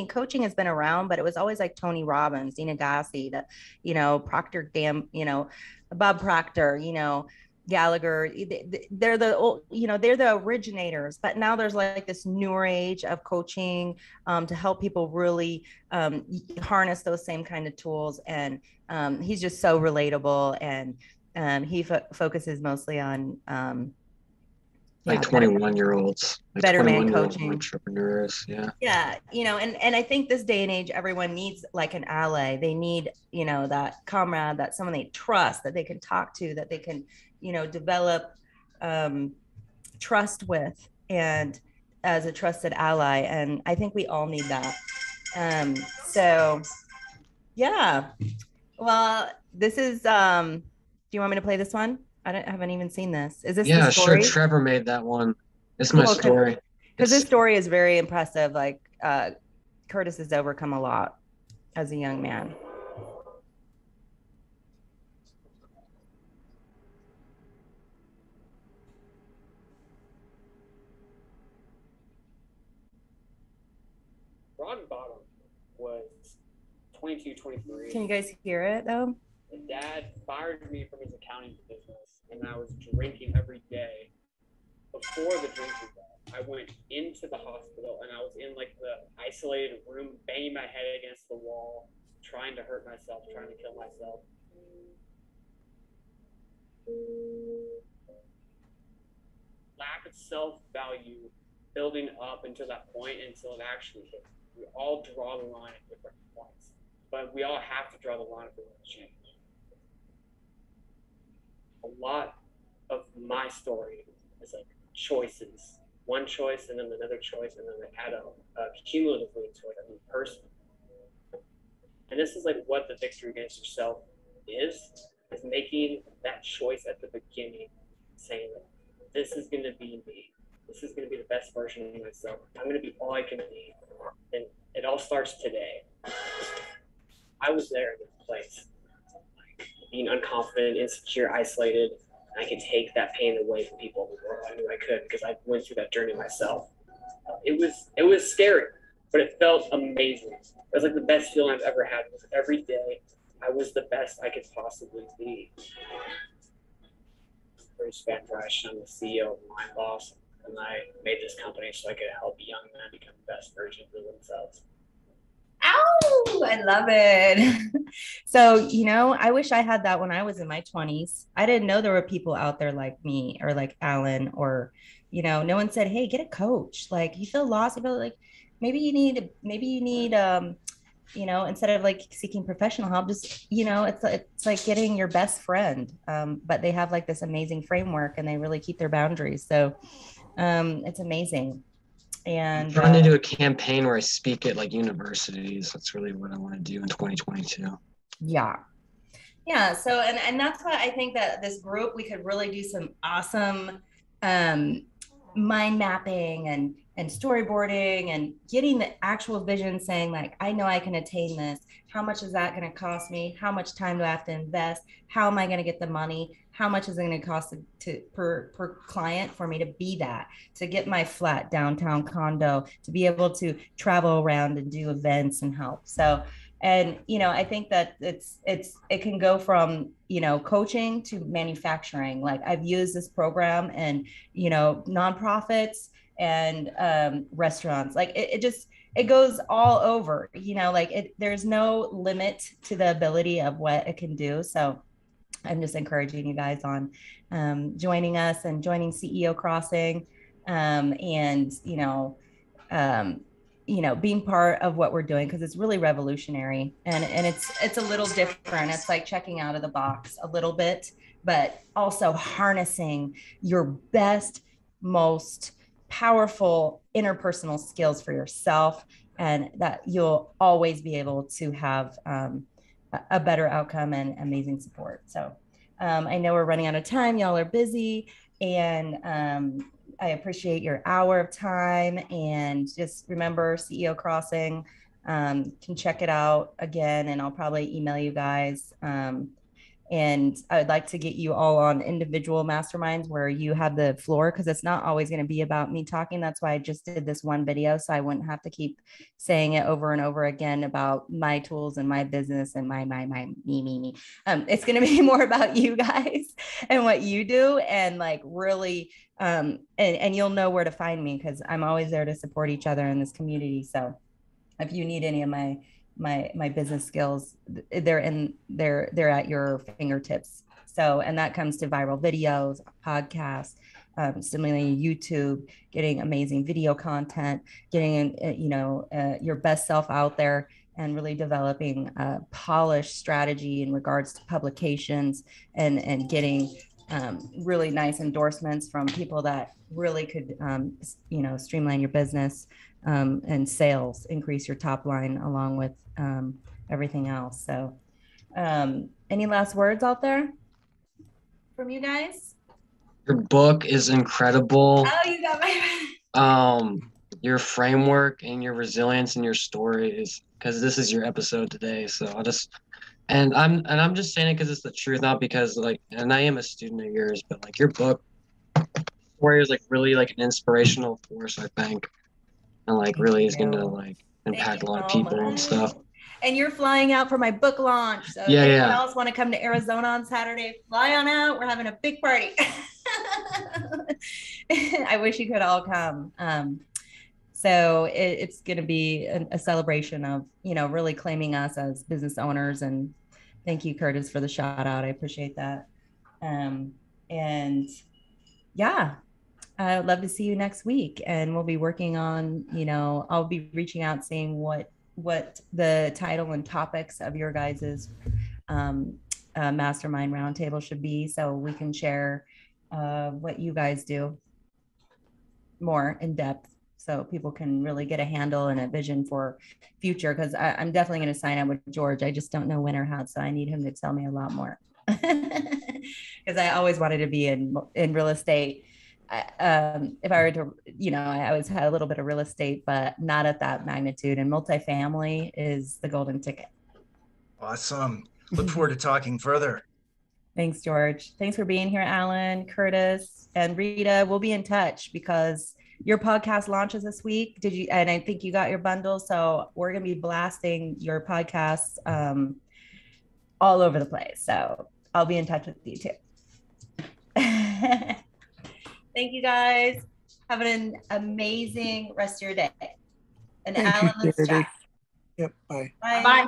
Coaching has been around, but it was always like Tony Robbins, Dina Gassi, Procter Bob Proctor, Gallagher. They're the originators, but now there's like this newer age of coaching to help people really harness those same kind of tools. And he's just so relatable, and he focuses mostly on 21-year-olds, better man coaching entrepreneurs. Yeah. And I think this day and age, everyone needs like an ally. They need, that comrade, that someone they trust, that they can talk to, that they can, develop trust with, and as a trusted ally. And I think we all need that. So yeah. Well, this is, do you want me to play this one? I haven't even seen this. Is this the story? Sure. Trevor made that one. It's my story. Because this story is very impressive. Like Curtis has overcome a lot as a young man. Rock bottom was 22, 23. Can you guys hear it though? And Dad fired me from his accounting business, and I was drinking every day. Before the drinking day, I went into the hospital, and I was in like the isolated room, banging my head against the wall, trying to hurt myself, trying to kill myself. Lack of self-value building up until that point until it actually hits. We all draw the line at different points, but we all have to draw the line if we want to change. A lot of my story is like choices. One choice and then another choice, and then they add up cumulatively to like a new person. And this is like what the victory against yourself is making that choice at the beginning, saying like, this is going to be me. This is going to be the best version of myself. I'm going to be all I can be. And it all starts today. I was there in this place, like, being unconfident, insecure, isolated. I could take that pain away from people in the world. I knew I could because I went through that journey myself. It was scary, but it felt amazing. It was like the best feeling I've ever had. It was every day I was the best I could possibly be. Bruce Van Drysh, I'm the CEO of Mind Boss, and I made this company so I could help young men become the best versions of themselves. Ow, I love it. So, I wish I had that when I was in my 20s. I didn't know there were people out there like me or like Alan, or, no one said, hey, get a coach. Like, you feel lost, you feel like maybe you need, instead of like seeking professional help, just, it's like getting your best friend. But they have like this amazing framework and they really keep their boundaries. So it's amazing. And I'm trying to do a campaign where I speak at like universities. That's really what I want to do in 2022. Yeah. So, and that's why I think that this group, we could really do some awesome mind mapping and storyboarding and getting the actual vision, saying like, I know I can attain this. How much is that going to cost me? How much time do I have to invest? How am I going to get the money? How much is it going to cost per client for me to be that, to get my flat downtown condo, to be able to travel around and do events and help. So, and, I think that it can go from, coaching to manufacturing. Like I've used this program and, nonprofits and restaurants, like it goes all over, like there's no limit to the ability of what it can do. So I'm just encouraging you guys on joining us and joining CEO Crossing, and being part of what we're doing, because it's really revolutionary and it's a little different. It's like checking out of the box a little bit, but also harnessing your best, most powerful interpersonal skills for yourself, and that you'll always be able to have a better outcome and amazing support. So I know we're running out of time. Y'all are busy, and I appreciate your hour of time. And just remember, CEO Crossing, can check it out again, and I'll probably email you guys. And I would like to get you all on individual masterminds where you have the floor, because it's not always going to be about me talking. That's why I just did this one video, so I wouldn't have to keep saying it over and over again about my tools and my business and my me. It's going to be more about you guys and what you do, and like really, and you'll know where to find me, because I'm always there to support each other in this community. So if you need any of my business skills, they're at your fingertips. So, and that comes to viral videos, podcasts, stimulating YouTube, getting amazing video content, getting your best self out there, and really developing a polished strategy in regards to publications, and getting really nice endorsements from people that really could streamline your business, and sales, increase your top line along with everything else. So any last words out there from you guys? Your book is incredible. Oh, you got my your framework and your resilience and your story is, because this is your episode today. So I'm just saying it because it's the truth, not because and I am a student of yours, but like your book story is like really like an inspirational force, I think, and like really is going to like impact a lot of people and stuff. And you're flying out for my book launch. So if anyone else want to come to Arizona on Saturday, fly on out. We're having a big party. I wish you could all come. So it's going to be a celebration of, really claiming us as business owners. And thank you, Curtis, for the shout out. I appreciate that. And yeah, I'd love to see you next week. And we'll be working on, I'll be reaching out, seeing what the title and topics of your guys's Mastermind Roundtable should be, so we can share what you guys do more in depth, so people can really get a handle and a vision for future. Because I'm definitely going to sign up with George. I just don't know when or how, so I need him to tell me a lot more. Because I always wanted to be in real estate. If I were to, I always had a little bit of real estate, but not at that magnitude. And multifamily is the golden ticket. Awesome. Look forward to talking further. Thanks, George. Thanks for being here, Alan, Curtis, and Rita. We'll be in touch because your podcast launches this week. And I think you got your bundle. So we're going to be blasting your podcasts all over the place. So I'll be in touch with you too. Thank you, guys. Have an amazing rest of your day. And Thank Alan, you, let's chat. Yep. Bye. Bye. Bye.